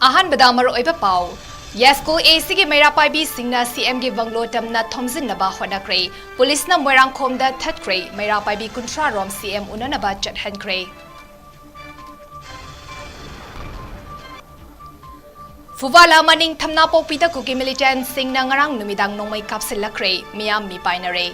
ꯑꯍꯥꯟꯕꯗ ꯃꯔꯨꯑꯣꯏꯕ ꯄꯥꯎ ꯌꯦꯁꯀꯣ-ꯑꯦꯁꯤꯒꯤ ꯃꯩꯔꯥꯄꯥꯏꯕꯤꯁꯤꯡꯅ ꯁꯤꯑꯦꯝꯒꯤ ꯕꯪꯒ꯭ꯂꯣ ꯊꯣꯝꯖꯤꯟꯅꯕ ꯍꯣꯠꯅꯈ꯭ꯔꯦ꯫ ꯄꯨꯂꯤꯁꯅ ꯃꯣꯏꯔꯥꯡꯈꯣꯝꯗ ꯊꯠꯈ꯭ꯔꯦ꯫ ꯃꯩꯔꯥꯄꯥꯏꯕꯤ 30 ꯔꯣꯝ ꯁꯤꯑꯦꯝ ꯎꯅꯅꯕ ꯆꯠꯍꯟꯈ꯭ꯔꯦ꯫ ꯐꯨꯕꯥꯂꯥ ꯃꯅꯤꯡ ꯊꯝꯅꯥꯄꯣꯛꯄꯤꯗ ꯀꯨꯀꯤ ꯃꯤꯂꯤꯇꯦꯟꯠꯁꯤꯡꯅ ꯉꯔꯥꯡ ꯅꯨꯃꯤꯗꯥꯡ ꯅꯣꯡꯃꯩ ꯀꯥꯞꯁꯤꯜꯂꯛꯈ꯭ꯔꯦ꯫ ꯃꯤꯌꯥꯝ ꯃꯤꯄꯥꯏꯅꯔꯦ꯫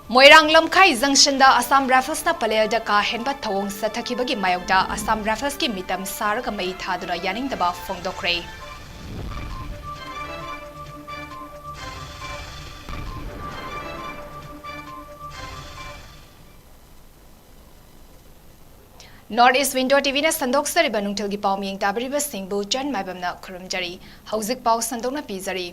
मोइरांग लमखाई जंक्शन असम राइफल्सना पलेल का हेनबा थवोंग चथखिबगी मायोगदा असम राइफल्स की मितम सारगा मई थादुना यानिंगदबा फोंदोखरे। नॉर्थ ईस्ट विंडो टीवी ने संदोक्सरिबा नुंगथलगी पाव मियंग ताबरिबा सिंहबु चन माइबमना खुरुमजरी। हौजिक पाव संदोकना पीजरी।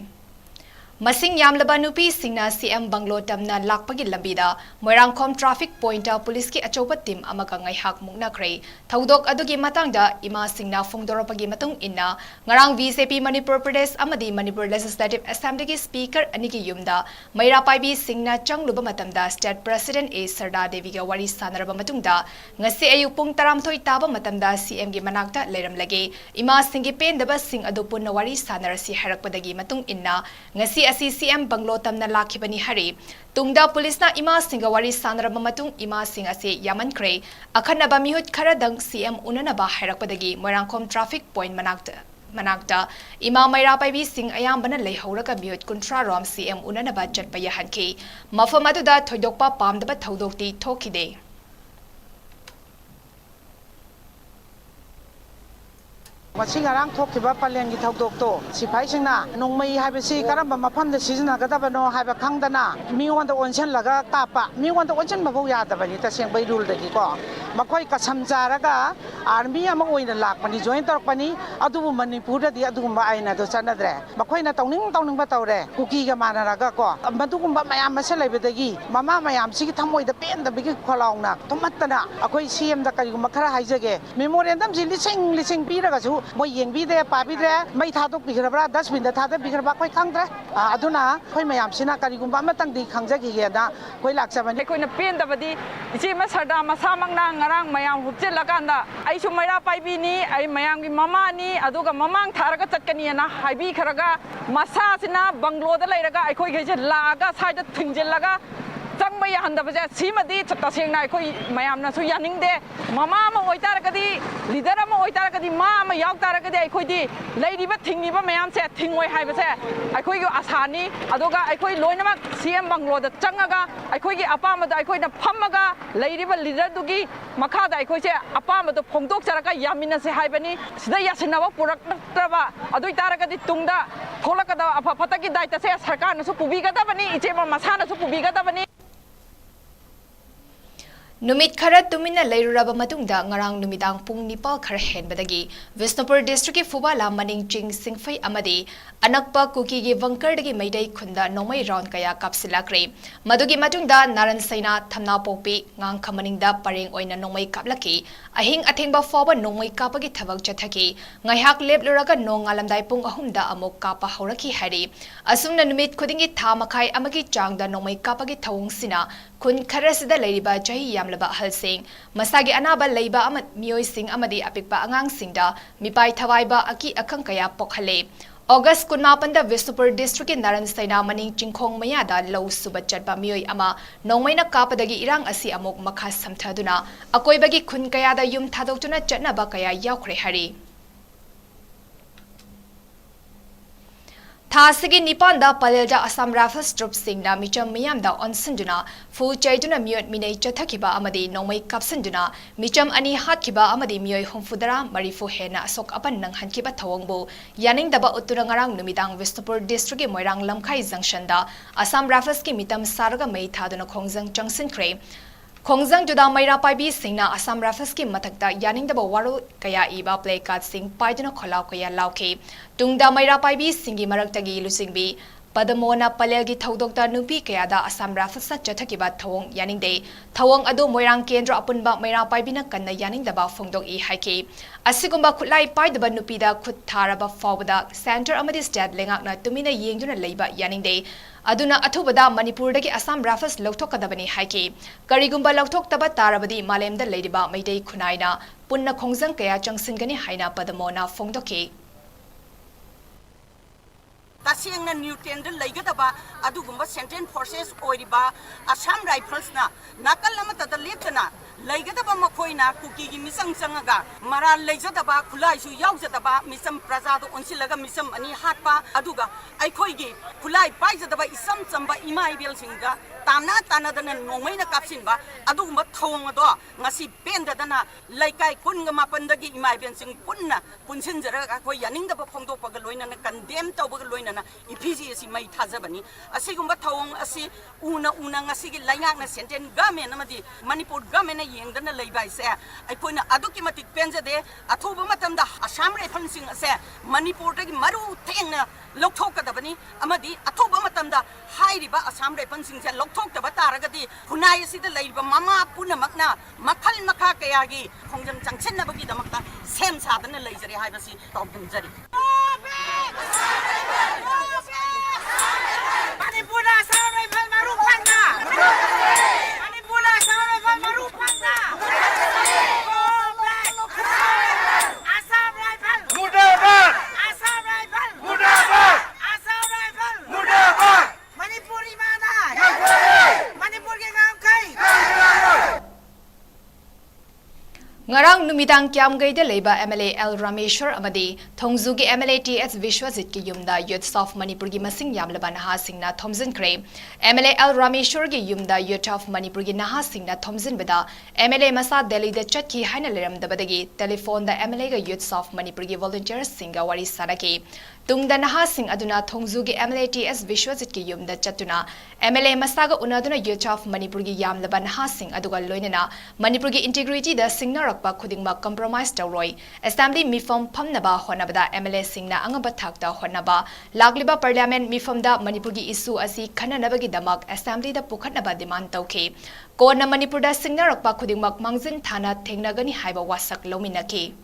मसिंग यामलबा नुपी सिंगना सीएम बंगलो तमना लाकपगी लंबीदा मोइरांगखोम ट्रैफिक पॉइंट पुलिस की अचौबा टीम अमका ngaihak मुक्नखरे। थौदोक अदुगी मतंगदा इमा सिंगना फोंदोरपगी मतुंग इन्ना ngarang बीजेपी मणिपुर प्रदेश अमदी मणिपुर लेजिस्लेटिव असेंबली की स्पीकर अनिगी युमदा मैरापाइबी सिंगना चंगलुबा मतमदा स्टेट प्रेसिडेंट ए सरदा देवी का वारी सानरबा मतुंगदा ngasi ayu pung 13 ताबा मतमदा सीएम की मनाक्ता लेरमलगे। इमा सिंगी पेंदबा सिंग अदु पुन्ना वारी सानरसी हरकपदगी मतुंग इन्ना ngasi asi CM बंगलो तमना लाखिबनी हरे। तुंगदा पुलिसना इमा सिंग वारी सानरबा मतुंग इमा सिंग असे यामनख्रे। अखनबा मिहुत खरदंग CM उननबा हरकपदगी मोइरांगखोम ट्रैफिक पॉइंट मनाक्ता इमा मैरापाइबी सिंग अयाम्बना लेहौरगा मिहुत 30 रोम CM उननबा चटपा याहनखि। मफम अदुदा थोइदोकपा पामदबा थौदोकती थोखिदे। Ngarang thokhiba palengi thawdokto siphai-singna nongmai haibasi karamba mafamda sizinagadabaनो haiba khangdana miwonda onsenlaga kapa miwonda onsenbabau yadabani tasengbai rule dagi ko makhoi kasamjaraga army ama oina lakpani join torpani adubu manipur dadi adugumba aina do chanadre makhoina tawning ba tawre kuki ga manaraga ko madugumba mayam maselebedagi mama mayam sigi thamoida pendabigi kholaungna tomatana akhoi CM da karigumba khara haijage memorandum ji lising piraga su moi yengbide pabide mai thadok bigrabra dustbin da thadok bigraba koi khangdre aduna koi mayam sina karigumba amatang di khangjagi gena koi laksabani koina pendabadi ichi ma sarda masamangna ngarang mayam hupchilaganda aisu maira paibi ni ai mayam gi mama ni aduga mamang tharaga chatkani na haibi kharaga masa sina banglo da lairaga aikoi geje laga saida thingjillaga चंगबा याहनदबजे सीमदी तसेंगना अखोई मयामनासु यानिंगदे mama अमा ओइतारगदी leader अमा ओइतारगदी मा अमा यावतारगदी अखोइदी लैरिबा थिंगनिबा मयामसे थिंगोय हाइबसे अखोइगि आसानी अदोगा अखोइ लोइनमक CM बंगलोदा चंगगा अखोइगि अपामदा अखोइना फम्मगा लैरिबा leader दुगी मखादा अखोइसे अपामदा फोंदोकचरगा यामिनसे हाइबनी सिदा यासिनबा पुरक्तबा अदोइतारगदी तुंगदा थोलकदा अफफतगी दायित्वसे सरकारनसु पुबिगदबनी इचेमा मसानसु पुबिगदबनी नुमित खरा तुमिना लेरुरबा मतुंगदा ngarang numidang pung nipal khara henbadagi Visnupur district ki Fubala maning ching singfai amadi anakpa kuki gi wangkar dagi maidai khunda nomai round kaya kapsilakre madugi matungda naran saina thamna popi ngang khamaning da pareng oina nomai kaplaki ahing athengba foba nomai kapagi thabak chathaki ngaihak lepluraga nongalamdai pung ahumda amok kapa hauraki hari asumna numit khudingi thamakhai amagi changda nomai kapagi thawung sina kun kharasida leiriba jahi yamlaba halsing masagi anaba leiba amat mioi sing amadi apikpa angang singda mipai thawaiba aki akhang kaya pokhale August 18 da Visnupur district ki naran saina maning chingkhong mayada low suba chatba mioi ama nongmaina kapadagi irang asi amok makha samthaduna akoibagi khun kaya da yum thadoktuna chatnaba kaya yaukre hari थासिगी निपानदा पलेलदा Assam rifles troop सिंगना मिचम मियामदा ऑनसंजुना फु चैदुना मियोट मिनै चथखिबा अमदी नोमै कापसंजुना Mitcham अनि हातखिबा अमदी मियोय हुमफुदरा मरिफु हेना असोक अपन नंगहनखिबा थवंगबो यानिंगदबा उत्तुरा ngarang numitang Visnupur district ki Moirang Lamkhai junction da Assam rifles की मितम सारगा मै थादुना खोंगजंग चंगसिनख्रे खोंगजंग जुदा मैरापाइबी सिंगना असम राइफल्स की मथकता यानिंगदबा वारो कया इबा प्लेकार्ड सिंग पाइदुना खोलाव कया लाउखे तुंगदा मैरापाइबी सिंगी मरक्तगी लुसिंगबी Padamona Palelgi Thodokta Nupi Kayada Assam Riflesna Chatakiba Thawong Yaningde Thawong Ado Moirang Kendra Apunba Maira Paibina Kanna Yaningdaba Phongdok Haike Asigumba Kulai Paidaba Nupida Kut Taraba Fawada Center Amadi Stab Lengakna Tumina Yengduna Leba Yaningde Aduna Atubada Manipurdagi Assam Rifles Loktokadabani Haike Karigumba Loktokaba Tarabadi Malemda Ladyba Maidei Kunaina Punna Khongzang Kaya Changsingani Haina Padamona Phongdoke Tasiyangna nutrient laigadaba adugumba Central Forces oiriba Assam Rifles na nakal lamata leptana laigadaba makoina kuki misang sangaga mara leijadaba khulai su yaujadaba misam prajadu onsilaga misam ani hatpa aduga aikhoigi khulai paijadaba isam chamba 𝐒𝐈𝐑𝐿 singa tana dana nongmaina kapsinba adugumba thawng ado ngasi pendadana laikai kunga mapandagi 𝐒𝐈𝐑𝐿 sing punna punsinjara khoi yaningdaba phongdokpaga loina na condemn tawbaga loina na ipiji asi mai thajabani asigumba thawng asi una ngasi gi laingak na Central Government amadi Manipur Government yengdana leibai se aikoina aduki matik penjade athuba matamda Assam Rifles sing ase Manipur dagi maru thengna lokthokadabani amadi athuba matamda hairiba Assam Rifles sing se lokthokdaba taragadi hunai asida leiba mama punamakna makhal makha kayagi khongjam changchenabagi damakta sem sadana leijari haibasi tawdumjari Manipura Assam Rifles maru phangna Manipura Assam Rifles maru phangna Assam Rifles Mudabad Assam Rifles Mudabad Assam Rifles Mudabad Manipuri mana Manipur ke 𝐂𝐄𝐈𝐒 Ngarang numidang 𝐂𝐷𝐿 leba MLA L Rameshwar amadi Thongzugi MLA TS Vishwajit ki yumda Youth of Manipur gi masing yamlaba naha singna thomjin kre MLA L Rameshwar gi yumda Youth of Manipur gi naha singna thomjin beda MLA masa Delhi da chatki haina leram dabadagi telephone da MLA ga Youth of Manipur gi volunteers singa wari saraki tungda naha sing aduna Thongzugi MLA TS Vishwajit ki yumda chatuna MLA masa ga unaduna Youth of Manipur gi yamlaba naha sing aduga loinena Manipur gi integrity da singna Khudingma compromise tawroi assembly mifam phamnaba honabada MLA singna angaba thakta honaba lagliba parliament mifamda Manipur gi issue asi khananabagi damak assembly da pukhatnaba demand tawke kona Manipur da singna rakpa khudingma mangjin thana thengnagani haiba wasak lominaki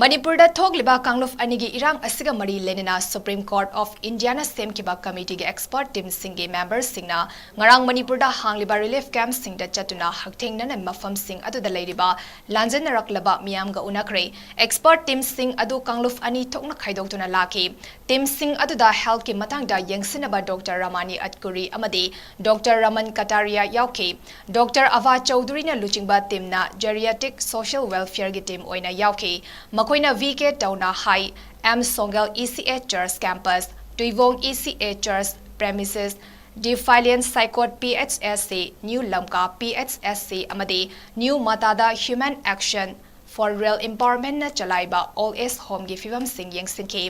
Manipur da thogliba kangluf anigi irang asiga mari lenina Supreme Court of India na semkiba committee ge expert team singe members singna ngarang Manipur da hangliba relief camp sing da chatuna hakthengna na mafam sing adu da leiriba lanjan raklaba miyam ga unakre expert team sing adu kangluf ani thokna khaidoktuna laki team sing adu da health ki matang da yengsinaba Dr. Ramani Atkuri amadi Dr. Raman Kataria yauke Dr. Ava Chowdhury na luchingba team na geriatric social welfare gi team oina yauke Makoina 𝐿𝐾 High M Songal ECA Church Campus, Tuivong ECA Church Premises, Defiliant Psychot PHSC, New Lamka PHSC Amadi, New Matada Human Action for Real Empowerment na chalaiba all age home gi fibam sing yeng sinki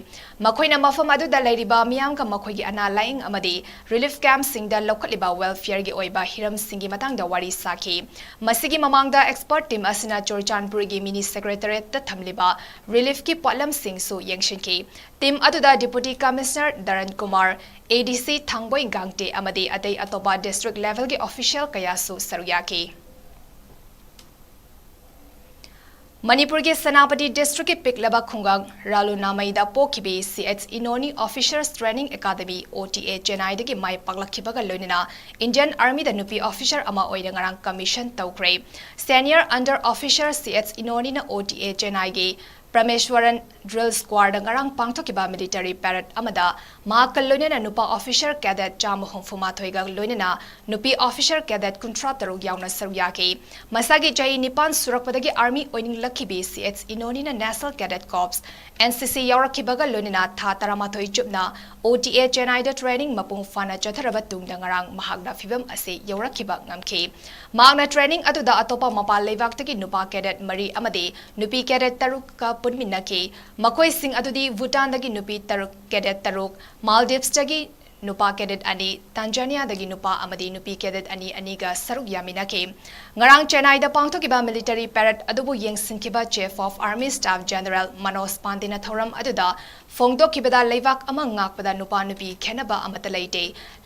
makoina mafam adu da leiriba miyam ka makoi gi ana laing amadi relief camp sing da lokhaliba welfare gi oiba hiram singi matang da wari saki masigi mamang da expert team asina Chorchanpur gi mini secretariat ta thamliba relief ki palam sing su yeng sinki team adu da deputy commissioner Dharan Kumar ADC Thangboi Gangte amadi atei atoba district level gi official kaya su saruyaki Manipur ke Senapati district ke Piklaba Khungang Ralu Namaida Pokibi 𝐶𝐻 Officers Training Academy OTA Chennai dagi mai paklakhibaga loinina Indian Army da nupi officer ama oida ngarang commission tawkre senior under officer 𝐶𝐻 na OTA Chennai ge Prameshwaran Drill Squad ngarang pangthokiba military parade amada mahakal loinena nupa officer cadet ꯆꯥꯝꯃ thoiga loinena nupi officer cadet kuntra yauna saruyaki masagi chai nipan surakpadagi army oining lakhibi 𝐶𝐻 na National Cadet Corps NCC yaurakibaga loinena tha 13 chupna OTA Chennai da training mapung fana chatharaba tungda ngarang mahakna fibam ase yaurakiba ngamki mahakna training atuda atopa mapa leibak tagi nupa cadet mari amadi nupi cadet taruk ka punminnaki makoising adudi Bhutan dagi nupi taruk cadet taruk Maldives dagi nupa cadet ani Tanzania dagi nupa amadi nupi cadet ani aniga saruk yaminaki ngarang Chennai da pangthokiba military parade adubu yengsinkiba Chief of Army Staff General Manos Pandina thoram aduda phongdokibada leivak ama ngakpada nupa nupi khenaba amata leite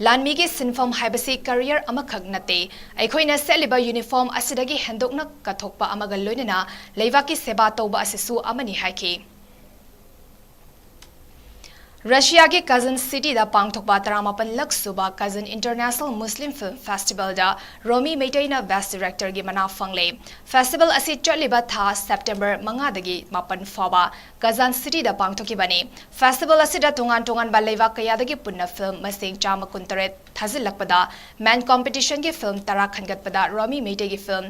lanmi gi sinfam haibasi career ama khagnate aikhoina seliba uniform asidagi hendokna kathokpa amaga loinena leivaki seba toba asisu amani haiki Russia के cousin city दा पांगथोकबा 38 लाख सुबा cousin international मुस्लिम film festival दा रोमी मेटैना best director गी मना फंगले festival असी चलिबा था September 5 दगी 8 फाबा cousin city दा पांगथोकी बने फेस्टिवल असी दा तोंगान तोंगान बलेवा कया दगी पुन्ना फिल्म मसिंग चाम कुंतरेत थाजिल लकपदा मैन कंपटीशन की फिल्म तरा खनगतपदा रोमी मेटै की फिल्म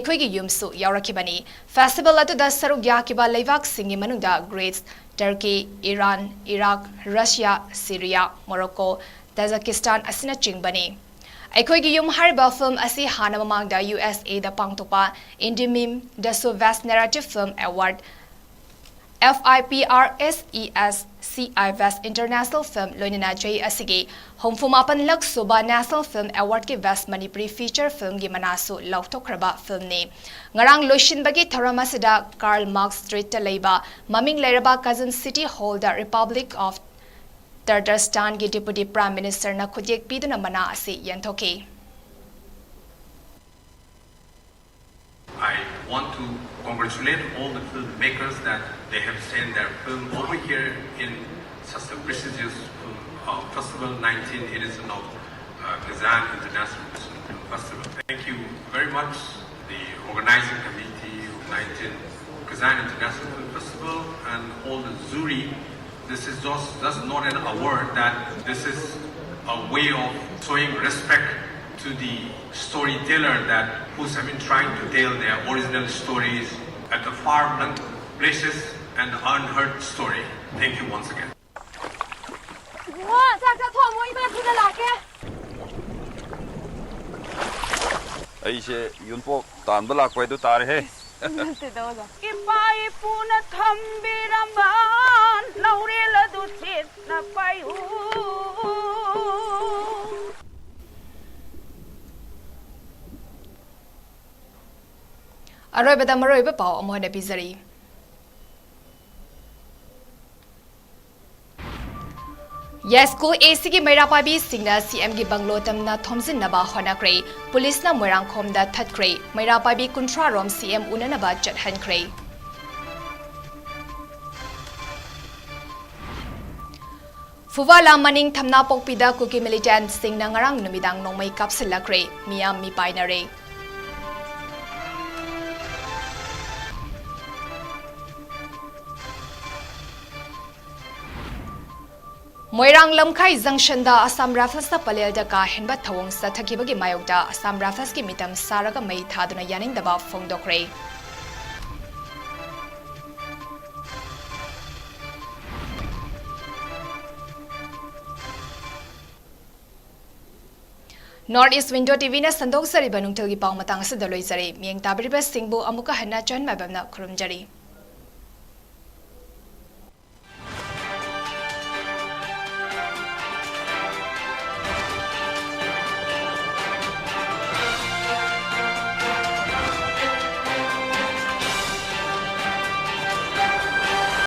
एखोई की युमसु यावरकी बने फेस्टिवल अतु दा सरुग याकिबा लेवाक सिंगी मनुदा greats Turkey, Iran, Iraq, Russia, Syria, Morocco, Tajikistan asina chingbani. Aikhoigi yum hariba film asi hana mamangda USA da pangtopa Indimim da so vast narrative film award FIPRSESCI International Film Loinina J asigi homfumapan lak suba National Film Award ki West Manipuri feature film gi manasu lauktokraba film ni ngarang loishin bagi tharamasida Karl Marx Street ta leiba maming leiraba Cousin City Hall da Republic of Tatarstan gi Deputy Prime Minister na khudek piduna mana asi yanthoki I want to congratulate all the filmmakers that they have sent their film over here in such a prestigious film festival, 19th edition of Kazan International Film Festival. Thank you very much, the organizing committee of 19th Kazan International Film Festival and all the jury. This is just not an award, that this is a way of showing respect to the storyteller who's been trying to tell their original stories at the far-flung places and unheard story. Thank you once again. ऐसे यूनपो तांबा लाखवाई तो तार है इपाई पुना थम्बिरंबान नौरेला दुचित न पायु अरोइबदा मरोइबा पाव अमोहने पिजरी school एसी की मैरापाबी सिंगना सीएम की बंगलो तमना थोमजिनबा होनाख्रे पुलिसना मोरांगखोमदा थत्ख्रे मैरापाबी कुंट्रा रोम सीएम उननबा चटहनख्रे फुवाला मनिंग थमना पोकपीदा कुकी मिलिटेंट सिंगना ngarang numidang nongmai kapsilakre मियाम मी पाइनरे Moirang lamkhai junction da Assam Rifles da palel da ka henba thawong sa thakibagi mayok da Assam Rifles ki mitam saraga mai thaduna yaning da ba phongdokre North East Window TV na sandok sari banung telgi pang matang sa daloy sari miyang tabiri ba singbo amuka hana chan mabam na kurumjari